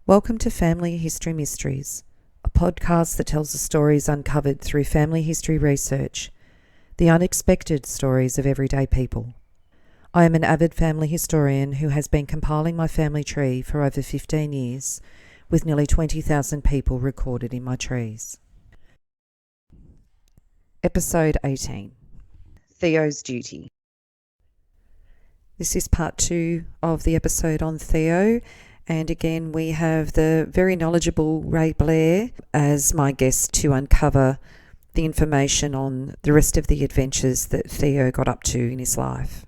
Welcome to Family History Mysteries, a podcast that tells the stories uncovered through family history research, the unexpected stories of everyday people. I am an avid family historian who has been compiling my family tree for over 15 years, with nearly 20,000 people recorded in my trees. Episode 18, Theo's Duty. This is part 2 of the episode on Theo, and again we have the very knowledgeable Rae Blair as my guest to uncover the information on the rest of the adventures that Theo got up to in his life.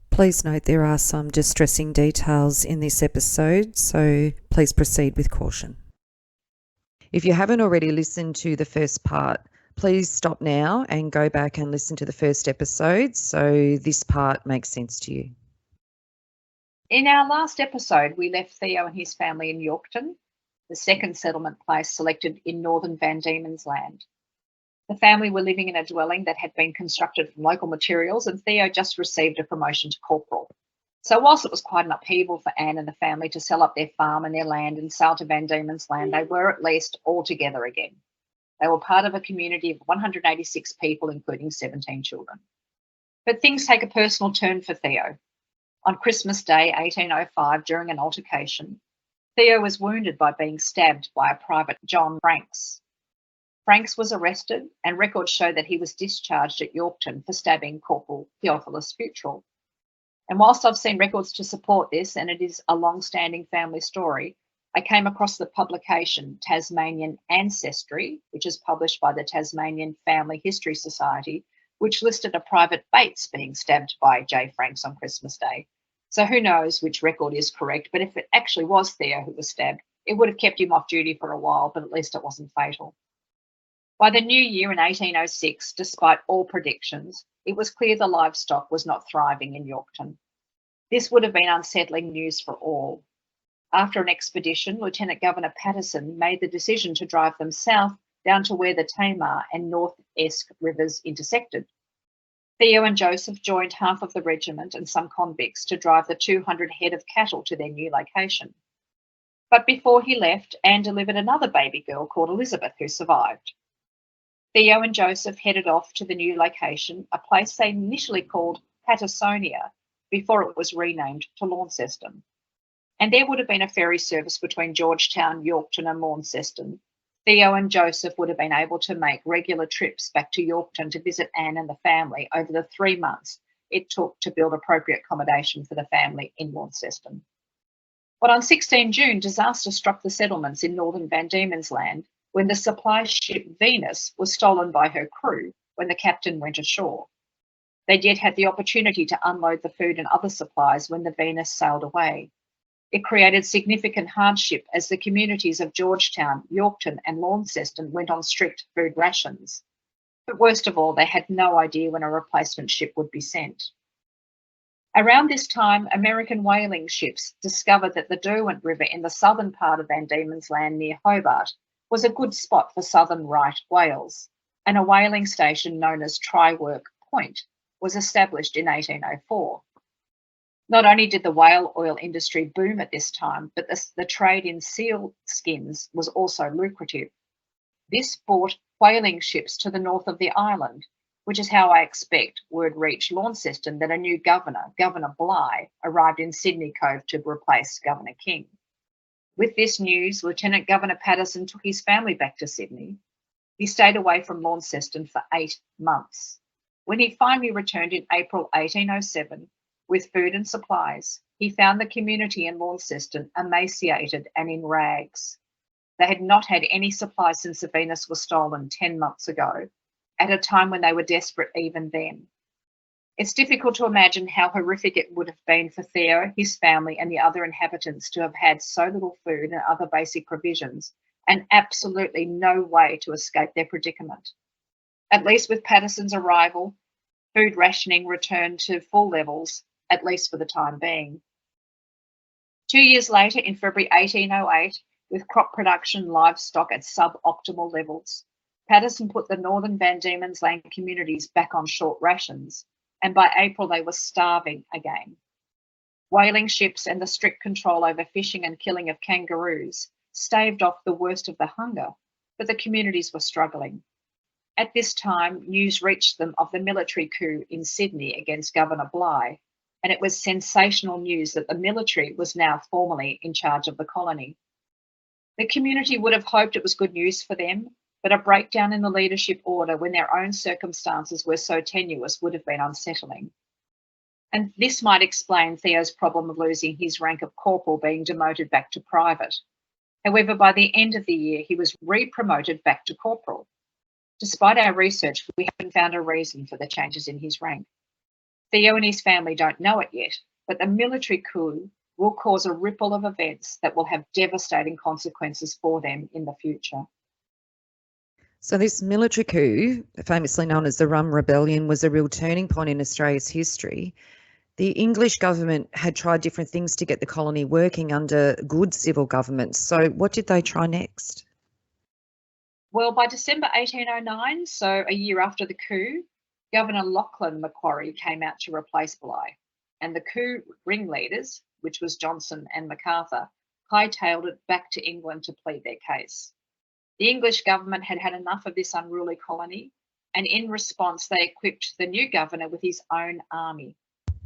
Please note there are some distressing details in this episode, so please proceed with caution. If you haven't already listened to the first part, please stop now and go back and listen to the first episode so this part makes sense to you. In our last episode, we left Theo and his family in Yorkton, the second settlement place selected in northern Van Diemen's Land. The family were living in a dwelling that had been constructed from local materials, and Theo just received a promotion to corporal. So whilst it was quite an upheaval for Anne and the family to sell up their farm and their land and sail to Van Diemen's Land, they were at least all together again. They were part of a community of 186 people, including 17 children. But things take a personal turn for Theo. On Christmas Day, 1805, during an altercation, Theo was wounded by being stabbed by a private John Franks. Franks was arrested, and records show that he was discharged at Yorkton for stabbing Corporal Theophilus Feutrill. And whilst I've seen records to support this, and it is a long-standing family story, I came across the publication Tasmanian Ancestry, which is published by the Tasmanian Family History Society, which listed a private Bates being stabbed by J. Franks on Christmas Day. So who knows which record is correct, but if it actually was Theo who was stabbed, it would have kept him off duty for a while, but at least it wasn't fatal. By the new year in 1806, despite all predictions, it was clear the livestock was not thriving in Yorkton. This would have been unsettling news for all. After an expedition, Lieutenant Governor Patterson made the decision to drive them south down to where the Tamar and North Esk rivers intersected. Theo and Joseph joined half of the regiment and some convicts to drive the 200 head of cattle to their new location. But before he left, Anne delivered another baby girl called Elizabeth, who survived. Theo and Joseph headed off to the new location, a place they initially called Tasmania before it was renamed to Launceston. And there would have been a ferry service between Georgetown, Yorkton and Launceston. Theo and Joseph would have been able to make regular trips back to Yorkton to visit Anne and the family over the 3 months it took to build appropriate accommodation for the family in Launceston. But on 16 June, disaster struck the settlements in northern Van Diemen's Land when the supply ship Venus was stolen by her crew when the captain went ashore. They'd yet had the opportunity to unload the food and other supplies when the Venus sailed away. It created significant hardship as the communities of Georgetown, Yorkton and Launceston went on strict food rations. But worst of all, they had no idea when a replacement ship would be sent. Around this time, American whaling ships discovered that the Derwent River in the southern part of Van Diemen's Land near Hobart was a good spot for southern right whales, and a whaling station known as Trywork Point was established in 1804. Not only did the whale oil industry boom at this time, but the trade in seal skins was also lucrative. This brought whaling ships to the north of the island, which is how I expect word reached Launceston that a new governor, Governor Bligh, arrived in Sydney Cove to replace Governor King. With this news, Lieutenant Governor Patterson took his family back to Sydney. He stayed away from Launceston for 8 months. When he finally returned in April 1807, with food and supplies, he found the community in Launceston emaciated and in rags. They had not had any supplies since the Venus was stolen 10 months ago, at a time when they were desperate even then. It's difficult to imagine how horrific it would have been for Theo, his family and the other inhabitants to have had so little food and other basic provisions and absolutely no way to escape their predicament. At least with Patterson's arrival, food rationing returned to full levels, at least for the time being. 2 years later, in February 1808, with crop production livestock at suboptimal levels, Patterson put the northern Van Diemen's Land communities back on short rations, and by April they were starving again. Whaling ships and the strict control over fishing and killing of kangaroos staved off the worst of the hunger, but the communities were struggling. At this time, news reached them of the military coup in Sydney against Governor Bligh, and it was sensational news that the military was now formally in charge of the colony. The community would have hoped it was good news for them, but a breakdown in the leadership order when their own circumstances were so tenuous would have been unsettling. And this might explain Theo's problem of losing his rank of corporal being demoted back to private. However, by the end of the year, he was re-promoted back to corporal. Despite our research, we haven't found a reason for the changes in his rank. Theo and his family don't know it yet, but the military coup will cause a ripple of events that will have devastating consequences for them in the future. So this military coup, famously known as the Rum Rebellion, was a real turning point in Australia's history. The English government had tried different things to get the colony working under good civil government. So what did they try next? Well, by December 1809, so a year after the coup, Governor Lachlan Macquarie came out to replace Bligh, and the coup ringleaders, which was Johnson and MacArthur, hightailed it back to England to plead their case. The English government had had enough of this unruly colony, and in response, they equipped the new governor with his own army.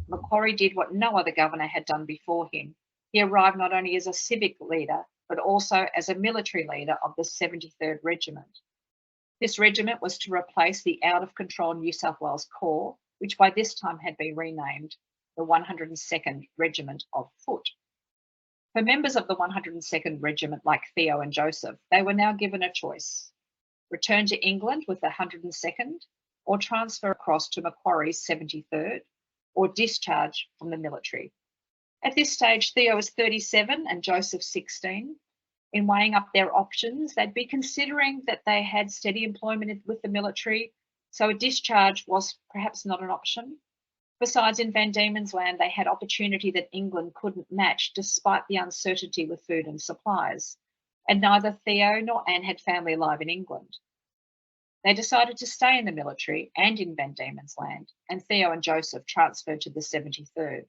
Macquarie did what no other governor had done before him. He arrived not only as a civic leader, but also as a military leader of the 73rd Regiment. This regiment was to replace the out-of-control New South Wales Corps, which by this time had been renamed the 102nd Regiment of Foot. For members of the 102nd Regiment like Theo and Joseph, they were now given a choice: return to England with the 102nd, or transfer across to Macquarie's 73rd, or discharge from the military. At this stage, Theo was 37 and Joseph 16. In weighing up their options, they'd be considering that they had steady employment with the military, so a discharge was perhaps not an option. Besides, in Van Diemen's Land, they had opportunity that England couldn't match despite the uncertainty with food and supplies, and neither Theo nor Anne had family alive in England. They decided to stay in the military and in Van Diemen's Land, and Theo and Joseph transferred to the 73rd.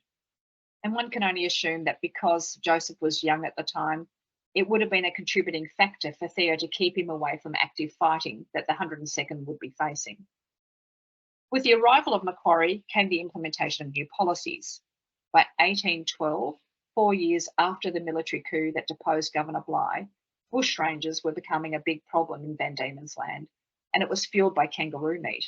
And one can only assume that because Joseph was young at the time, it would have been a contributing factor for Theo to keep him away from active fighting that the 102nd would be facing. With the arrival of Macquarie came the implementation of new policies. By 1812, 4 years after the military coup that deposed Governor Bligh, bushrangers were becoming a big problem in Van Diemen's Land, and it was fueled by kangaroo meat.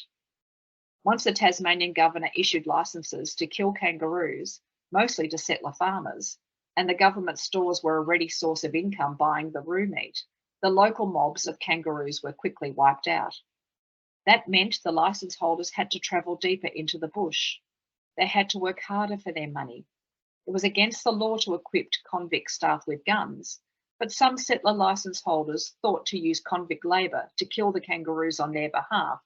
Once the Tasmanian governor issued licences to kill kangaroos, mostly to settler farmers, and the government stores were a ready source of income buying the roo meat, the local mobs of kangaroos were quickly wiped out. That meant the licence holders had to travel deeper into the bush. They had to work harder for their money. It was against the law to equip convict staff with guns, but some settler licence holders thought to use convict labour to kill the kangaroos on their behalf,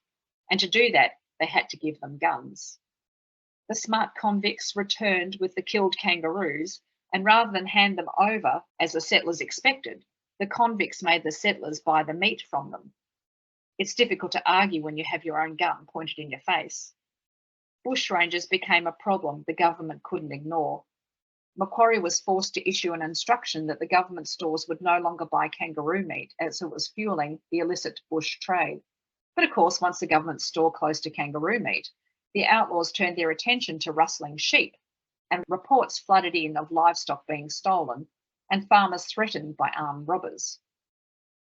and to do that, they had to give them guns. The smart convicts returned with the killed kangaroos, and rather than hand them over, as the settlers expected, the convicts made the settlers buy the meat from them. It's difficult to argue when you have your own gun pointed in your face. Bushrangers became a problem the government couldn't ignore. Macquarie was forced to issue an instruction that the government stores would no longer buy kangaroo meat, as it was fueling the illicit bush trade. But of course, once the government store closed to kangaroo meat, the outlaws turned their attention to rustling sheep, and reports flooded in of livestock being stolen and farmers threatened by armed robbers.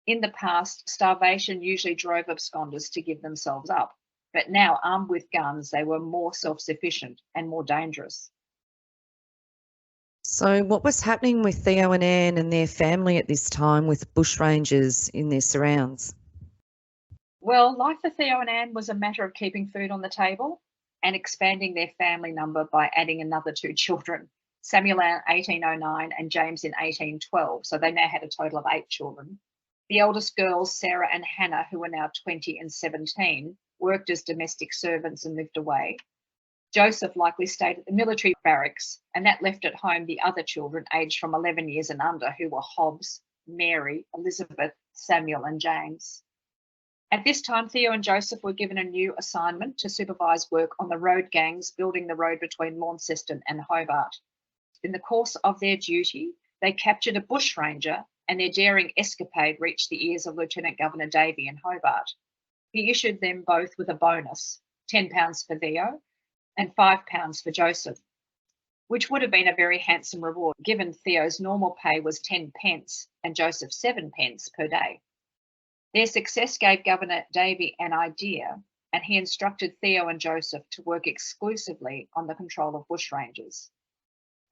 In the past, starvation usually drove absconders to give themselves up, but now, armed with guns, they were more self-sufficient and more dangerous. So what was happening with Theo and Anne and their family at this time with bushrangers in their surrounds? Well, life for Theo and Anne was a matter of keeping food on the table and expanding their family number by adding another 2 children, Samuel in 1809 and James in 1812, so they now had a total of 8 children. The eldest girls, Sarah and Hannah, who were now 20 and 17, worked as domestic servants and lived away. Joseph likely stayed at the military barracks, and that left at home the other children aged from 11 years and under, who were Hobbs, Mary, Elizabeth, Samuel and James. At this time, Theo and Joseph were given a new assignment to supervise work on the road gangs building the road between Launceston and Hobart. In the course of their duty, they captured a bushranger, and their daring escapade reached the ears of Lieutenant Governor Davey in Hobart. He issued them both with a bonus, £10 for Theo and £5 for Joseph, which would have been a very handsome reward given Theo's normal pay was 10 pence and Joseph's 7 pence per day. Their success gave Governor Davey an idea, and he instructed Theo and Joseph to work exclusively on the control of bushrangers.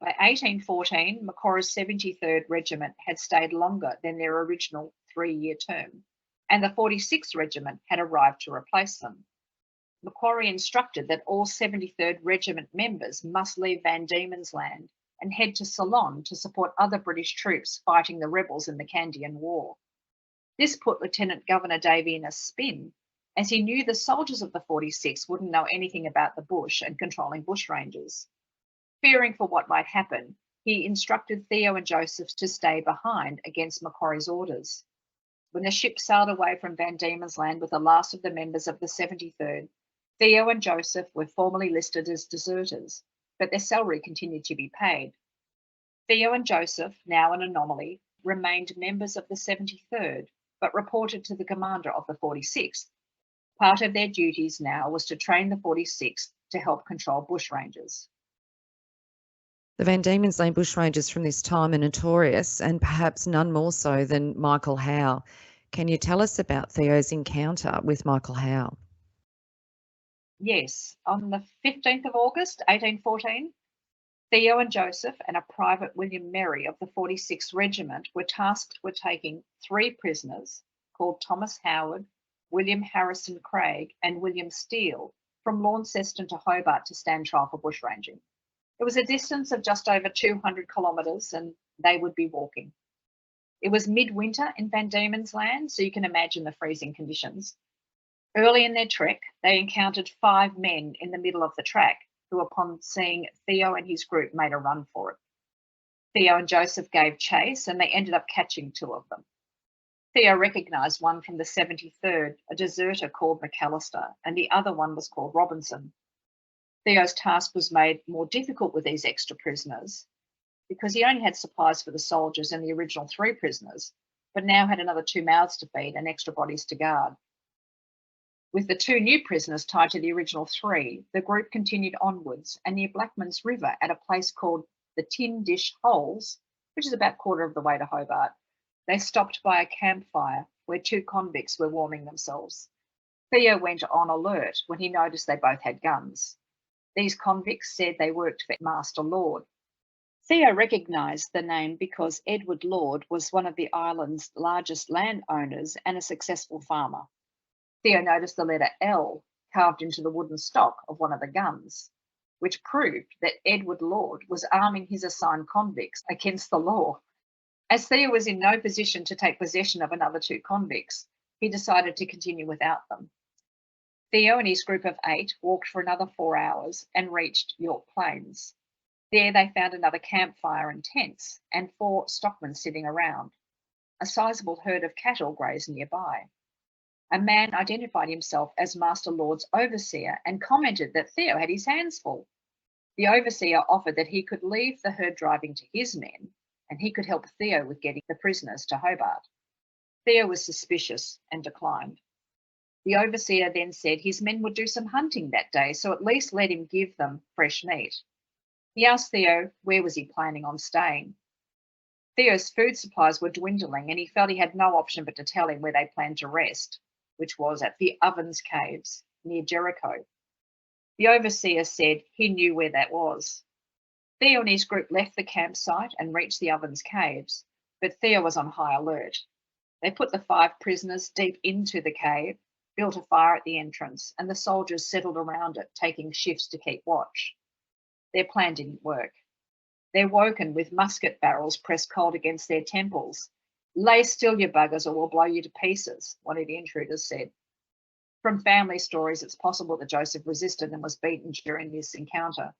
By 1814, Macquarie's 73rd Regiment had stayed longer than their original 3-year term, and the 46th Regiment had arrived to replace them. Macquarie instructed that all 73rd Regiment members must leave Van Diemen's Land and head to Ceylon to support other British troops fighting the rebels in the Kandyan War. This put Lieutenant Governor Davey in a spin, as he knew the soldiers of the 46 wouldn't know anything about the bush and controlling bushrangers. Fearing for what might happen, he instructed Theo and Joseph to stay behind against Macquarie's orders. When the ship sailed away from Van Diemen's Land with the last of the members of the 73rd, Theo and Joseph were formally listed as deserters, but their salary continued to be paid. Theo and Joseph, now an anomaly, remained members of the 73rd, but reported to the commander of the 46th. Part of their duties now was to train the 46th to help control bushrangers. The Van Diemen's Land bushrangers from this time are notorious, and perhaps none more so than Michael Howe. Can you tell us about Theo's encounter with Michael Howe? Yes, on the 15th of August, 1814, Theo and Joseph and a Private William Merry of the 46th Regiment were tasked with taking 3 prisoners called Thomas Howard, William Harrison Craig and William Steele from Launceston to Hobart to stand trial for bushranging. It was a distance of just over 200 kilometres and they would be walking. It was midwinter in Van Diemen's Land, so you can imagine the freezing conditions. Early in their trek, they encountered 5 men in the middle of the track who, upon seeing Theo and his group, made a run for it. Theo and Joseph gave chase and they ended up catching 2 of them. Theo recognised one from the 73rd, a deserter called McAllister, and the other one was called Robinson. Theo's task was made more difficult with these extra prisoners because he only had supplies for the soldiers and the original 3 prisoners, but now had another 2 mouths to feed and extra bodies to guard. With the 2 new prisoners tied to the original 3, the group continued onwards, and near Blackman's River at a place called the Tin Dish Holes, which is about a quarter of the way to Hobart, they stopped by a campfire where 2 convicts were warming themselves. Theo went on alert when he noticed they both had guns. These convicts said they worked for Master Lord. Theo recognised the name because Edward Lord was one of the island's largest landowners and a successful farmer. Theo noticed the letter L carved into the wooden stock of one of the guns, which proved that Edward Lord was arming his assigned convicts against the law. As Theo was in no position to take possession of another 2 convicts, he decided to continue without them. Theo and his group of 8 walked for another 4 hours and reached York Plains. There they found another campfire and tents and 4 stockmen sitting around. A sizable herd of cattle grazed nearby. A man identified himself as Master Lord's overseer and commented that Theo had his hands full. The overseer offered that he could leave the herd driving to his men and he could help Theo with getting the prisoners to Hobart. Theo was suspicious and declined. The overseer then said his men would do some hunting that day, so at least let him give them fresh meat. He asked Theo where was he planning on staying. Theo's food supplies were dwindling and he felt he had no option but to tell him where they planned to rest, which was at the Ovens Caves near Jericho. The overseer said he knew where that was. Theo and his group left the campsite and reached the Ovens Caves, but Theo was on high alert. They put the 5 prisoners deep into the cave, built a fire at the entrance, and the soldiers settled around it, taking shifts to keep watch. Their plan didn't work. They're woken with musket barrels pressed cold against their temples. "Lay still, you buggers, or we'll blow you to pieces," one of the intruders said. From family stories, it's possible that Joseph resisted and was beaten during this encounter.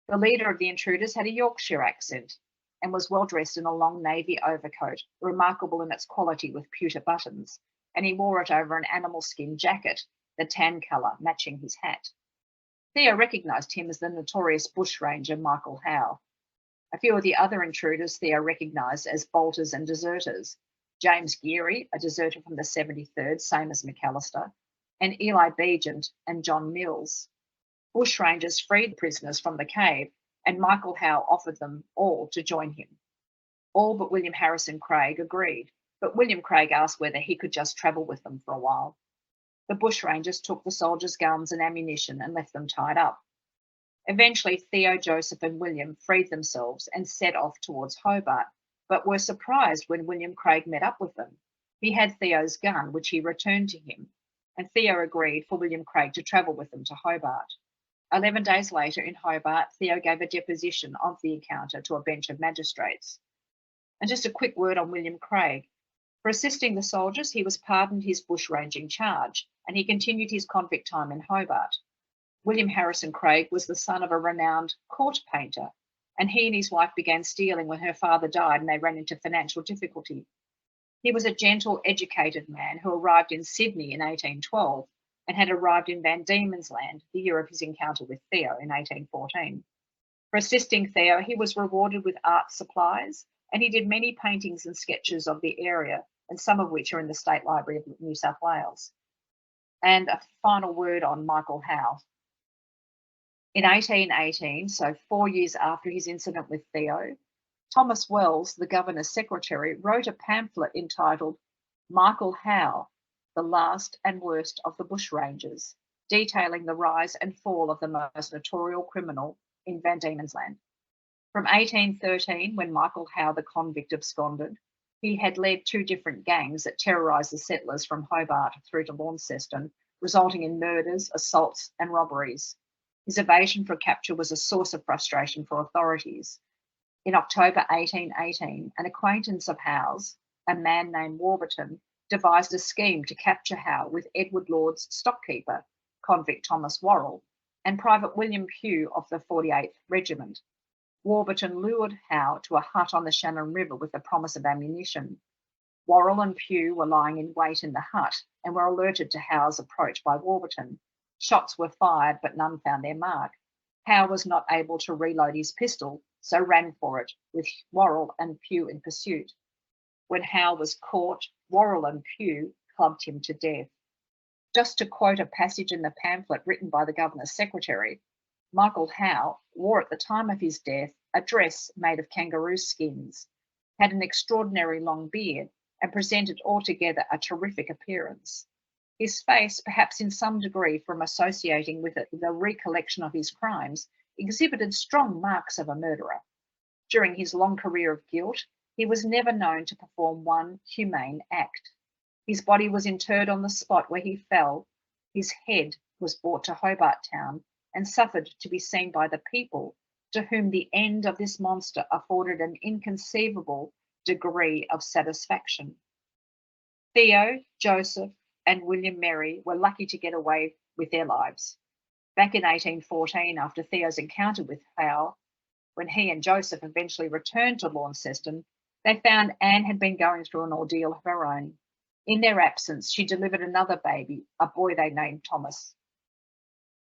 The leader of the intruders had a Yorkshire accent and was well dressed in a long navy overcoat, remarkable in its quality with pewter buttons, and he wore it over an animal skin jacket, the tan colour matching his hat. Theo recognised him as the notorious bushranger Michael Howe. A few of the other intruders Theo recognised as bolters and deserters: James Geary, a deserter from the 73rd, same as McAllister, and Eli Begent and John Mills. Bushrangers freed prisoners from the cave, and Michael Howe offered them all to join him. All but William Harrison Craig agreed, but William Craig asked whether he could just travel with them for a while. The bushrangers took the soldiers' guns and ammunition and left them tied up. Eventually, Theo, Joseph, and William freed themselves and set off towards Hobart, but were surprised when William Craig met up with them. He had Theo's gun, which he returned to him, and Theo agreed for William Craig to travel with them to Hobart. 11 days later, in Hobart, Theo gave a deposition of the encounter to a bench of magistrates. And just a quick word on William Craig. For assisting the soldiers, he was pardoned his bushranging charge, and he continued his convict time in Hobart. William Harrison Craig was the son of a renowned court painter, and he and his wife began stealing when her father died and they ran into financial difficulty. He was a gentle, educated man who arrived in Sydney in 1812 and had arrived in Van Diemen's Land the year of his encounter with Theo in 1814. For assisting Theo, he was rewarded with art supplies, and he did many paintings and sketches of the area, and some of which are in the State Library of New South Wales. And a final word on Michael Howe. In 1818, so 4 years after his incident with Theo, Thomas Wells, the governor's secretary, wrote a pamphlet entitled Michael Howe, the Last and Worst of the Bushrangers, detailing the rise and fall of the most notorious criminal in Van Diemen's Land. From 1813, when Michael Howe the convict absconded, he had led 2 different gangs that terrorised the settlers from Hobart through to Launceston, resulting in murders, assaults and robberies. His evasion for capture was a source of frustration for authorities. In October 1818, an acquaintance of Howe's, a man named Warburton, devised a scheme to capture Howe with Edward Lord's stockkeeper, convict Thomas Worrell, and Private William Pugh of the 48th Regiment. Warburton lured Howe to a hut on the Shannon River with the promise of ammunition. Worrell and Pugh were lying in wait in the hut and were alerted to Howe's approach by Warburton. Shots were fired, but none found their mark. Howe was not able to reload his pistol, so ran for it, with Worrell and Pugh in pursuit. When Howe was caught, Worrell and Pugh clubbed him to death. Just to quote a passage in the pamphlet written by the governor's secretary, Michael Howe wore at the time of his death a dress made of kangaroo skins, had an extraordinary long beard, and presented altogether a terrific appearance. His face, perhaps in some degree from associating with it the recollection of his crimes, exhibited strong marks of a murderer. During his long career of guilt, he was never known to perform one humane act. His body was interred on the spot where he fell. His head was brought to Hobart Town and suffered to be seen by the people, to whom the end of this monster afforded an inconceivable degree of satisfaction. Theo, Joseph, and William Merry were lucky to get away with their lives. Back in 1814, after Theo's encounter with Howe, when he and Joseph eventually returned to Launceston, they found Anne had been going through an ordeal of her own. In their absence, she delivered another baby, a boy they named Thomas.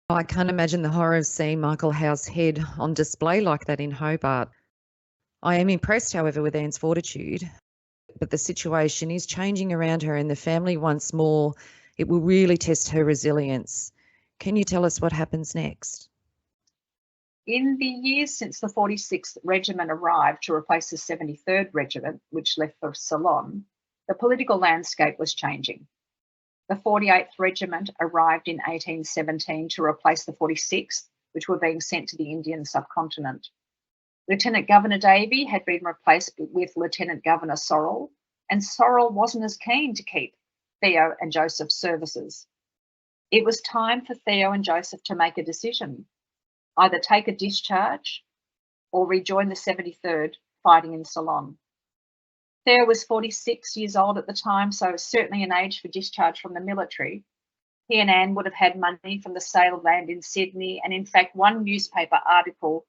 I can't imagine the horror of seeing Michael Howe's head on display like that in Hobart. I am impressed, however, with Anne's fortitude, but the situation is changing around her and the family once more. It will really test her resilience. Can you tell us what happens next? In the years since the 46th Regiment arrived to replace the 73rd Regiment, which left for Ceylon, the political landscape was changing. The 48th Regiment arrived in 1817 to replace the 46th, which were being sent to the Indian subcontinent. Lieutenant Governor Davey had been replaced with Lieutenant Governor Sorrell, and Sorrell wasn't as keen to keep Theo and Joseph's services. It was time for Theo and Joseph to make a decision, either take a discharge or rejoin the 73rd fighting in Ceylon. Theo was 46 years old at the time, so certainly an age for discharge from the military. He and Anne would have had money from the sale of land in Sydney, and in fact one newspaper article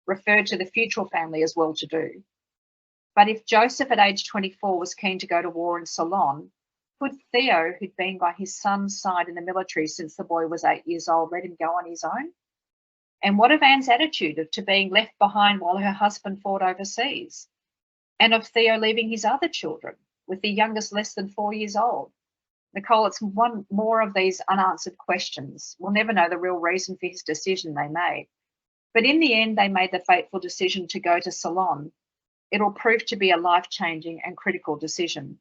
referred to the Feutrill family as well-to-do. But if Joseph at age 24 was keen to go to war in Ceylon, could Theo, who'd been by his son's side in the military since the boy was 8 years old, let him go on his own? And what of Anne's attitude to being left behind while her husband fought overseas? And of Theo leaving his other children, with the youngest less than 4 years old? Nicole, it's one more of these unanswered questions. We'll never know the real reason for his decision they made. But in the end, they made the fateful decision to go to Ceylon. It'll prove to be a life-changing and critical decision.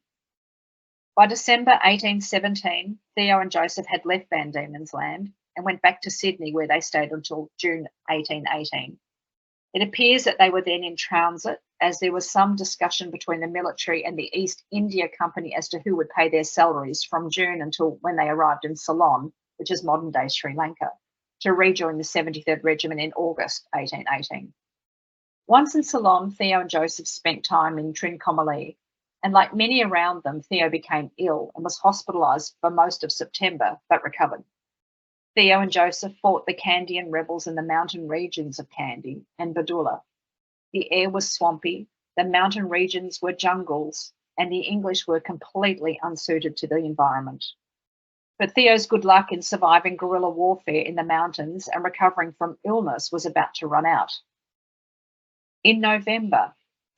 By December 1817, Theo and Joseph had left Van Diemen's Land and went back to Sydney, where they stayed until June 1818. It appears that they were then in transit, as there was some discussion between the military and the East India Company as to who would pay their salaries from June until when they arrived in Ceylon, which is modern-day Sri Lanka, to rejoin the 73rd Regiment in August 1818. Once in Ceylon, Theo and Joseph spent time in Trincomalee, and like many around them, Theo became ill and was hospitalised for most of September, but recovered. Theo and Joseph fought the Kandian rebels in the mountain regions of Kandy and Badula. The air was swampy, the mountain regions were jungles, and the English were completely unsuited to the environment. But Theo's good luck in surviving guerrilla warfare in the mountains and recovering from illness was about to run out. In November,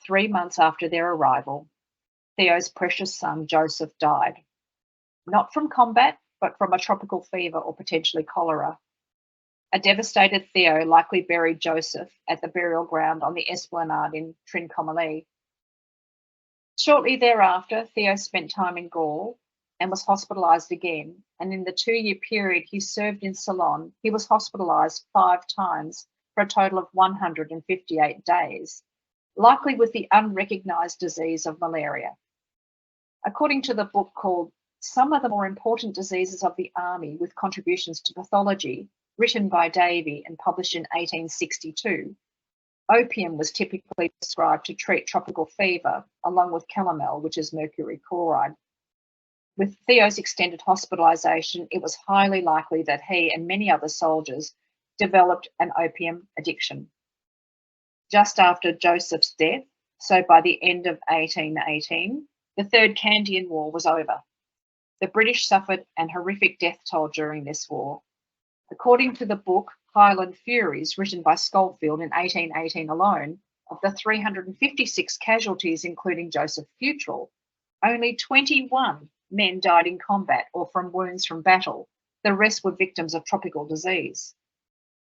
3 months after their arrival, Theo's precious son Joseph died, not from combat, but from a tropical fever or potentially cholera. A devastated Theo likely buried Joseph at the burial ground on the Esplanade in Trincomalee. Shortly thereafter, Theo spent time in Gaul and was hospitalised again, and in the 2-year period he served in Ceylon, he was hospitalised 5 times for a total of 158 days, likely with the unrecognised disease of malaria. According to the book called Some of the More Important Diseases of the Army with Contributions to Pathology, written by Davy and published in 1862, opium was typically prescribed to treat tropical fever, along with calomel, which is mercury chloride. With Theo's extended hospitalisation, it was highly likely that he and many other soldiers developed an opium addiction. Just after Joseph's death, so by the end of 1818, the Third Kandian War was over. The British suffered an horrific death toll during this war. According to the book Highland Furies, written by Schofield in 1818 alone, of the 356 casualties, including Joseph Feutrill, only 21 men died in combat or from wounds from battle. The rest were victims of tropical disease.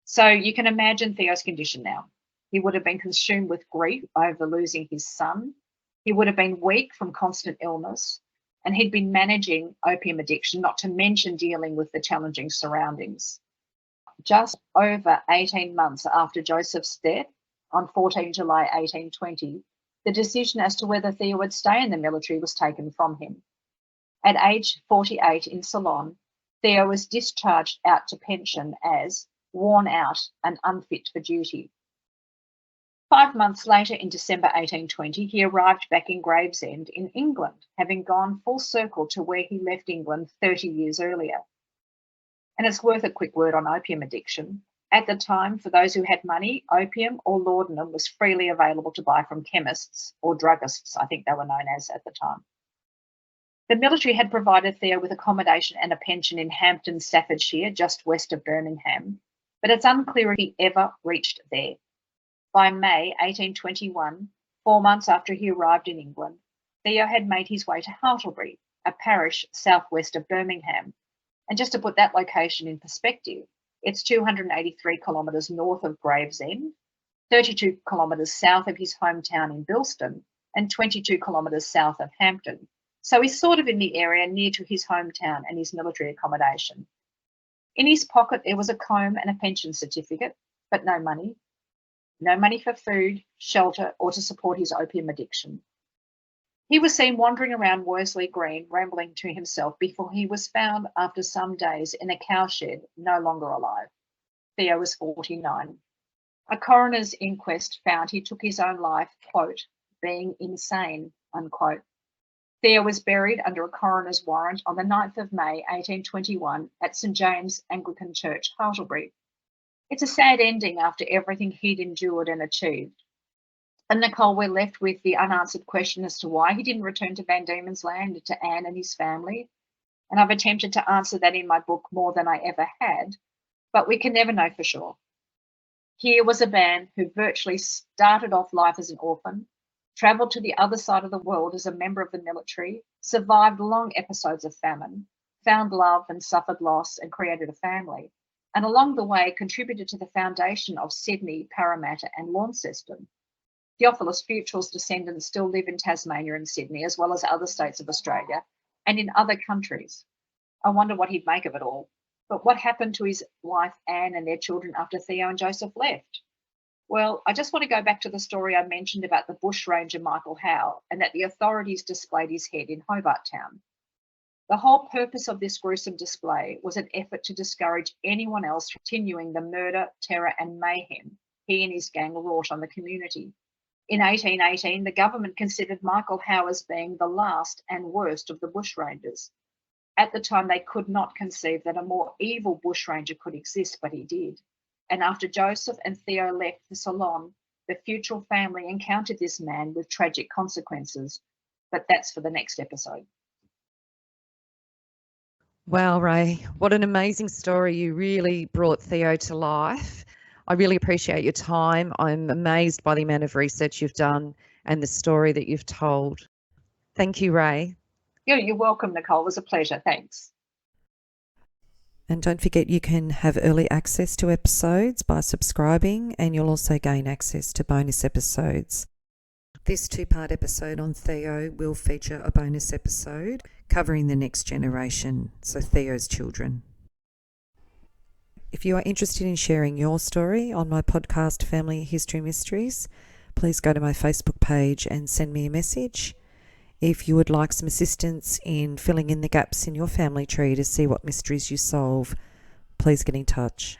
So you can imagine Theo's condition now. He would have been consumed with grief over losing his son. He would have been weak from constant illness, and he'd been managing opium addiction, not to mention dealing with the challenging surroundings. Just over 18 months after Joseph's death, on 14 July 1820, the decision as to whether Theo would stay in the military was taken from him. At age 48 in Ceylon, Theo was discharged out to pension as worn out and unfit for duty. 5 months later, in December 1820, he arrived back in Gravesend in England, having gone full circle to where he left England 30 years earlier. And it's worth a quick word on opium addiction. At the time, for those who had money, opium or laudanum was freely available to buy from chemists, or druggists, I think they were known as at the time. The military had provided Theo with accommodation and a pension in Hampton, Staffordshire, just west of Birmingham, but it's unclear if he ever reached there. By May 1821, 4 months after he arrived in England, Theo had made his way to Hartlebury, a parish southwest of Birmingham. And just to put that location in perspective, it's 283 kilometres north of Gravesend, 32 kilometres south of his hometown in Bilston, and 22 kilometres south of Hampton. So he's sort of in the area near to his hometown and his military accommodation. In his pocket, there was a comb and a pension certificate, but no money. No money for food, shelter, or to support his opium addiction. He was seen wandering around Worsley Green, rambling to himself, before he was found after some days in a cowshed, no longer alive. Theo was 49. A coroner's inquest found he took his own life, quote, being insane, unquote. Theo was buried under a coroner's warrant on the 9th of May 1821 at St James Anglican Church, Hartlebury. It's a sad ending after everything he'd endured and achieved. And Nicole, we're left with the unanswered question as to why he didn't return to Van Diemen's Land, to Anne and his family. And I've attempted to answer that in my book more than I ever had, but we can never know for sure. Here was a man who virtually started off life as an orphan, travelled to the other side of the world as a member of the military, survived long episodes of famine, found love and suffered loss and created a family, and along the way contributed to the foundation of Sydney, Parramatta and Launceston. Theophilus Feutrill's descendants still live in Tasmania and Sydney, as well as other states of Australia and in other countries. I wonder what he'd make of it all. But what happened to his wife Anne and their children after Theo and Joseph left? Well, I just want to go back to the story I mentioned about the bushranger Michael Howe and that the authorities displayed his head in Hobart Town. The whole purpose of this gruesome display was an effort to discourage anyone else continuing the murder, terror and mayhem he and his gang wrought on the community. In 1818, the government considered Michael Howe as being the last and worst of the bushrangers. At the time, they could not conceive that a more evil bushranger could exist, but he did. And after Joseph and Theo left for Ceylon, the Feutrill family encountered this man with tragic consequences. But that's for the next episode. Wow, Rae, what an amazing story. You really brought Theo to life. I really appreciate your time. I'm amazed by the amount of research you've done and the story that you've told. Thank you, Rae. You're welcome, Nicole. It was a pleasure. Thanks. And don't forget you can have early access to episodes by subscribing, and you'll also gain access to bonus episodes. This 2-part episode on Theo will feature a bonus episode covering the next generation, so Theo's children. If you are interested in sharing your story on my podcast Family History Mysteries, please go to my Facebook page and send me a message. If you would like some assistance in filling in the gaps in your family tree to see what mysteries you solve, please get in touch.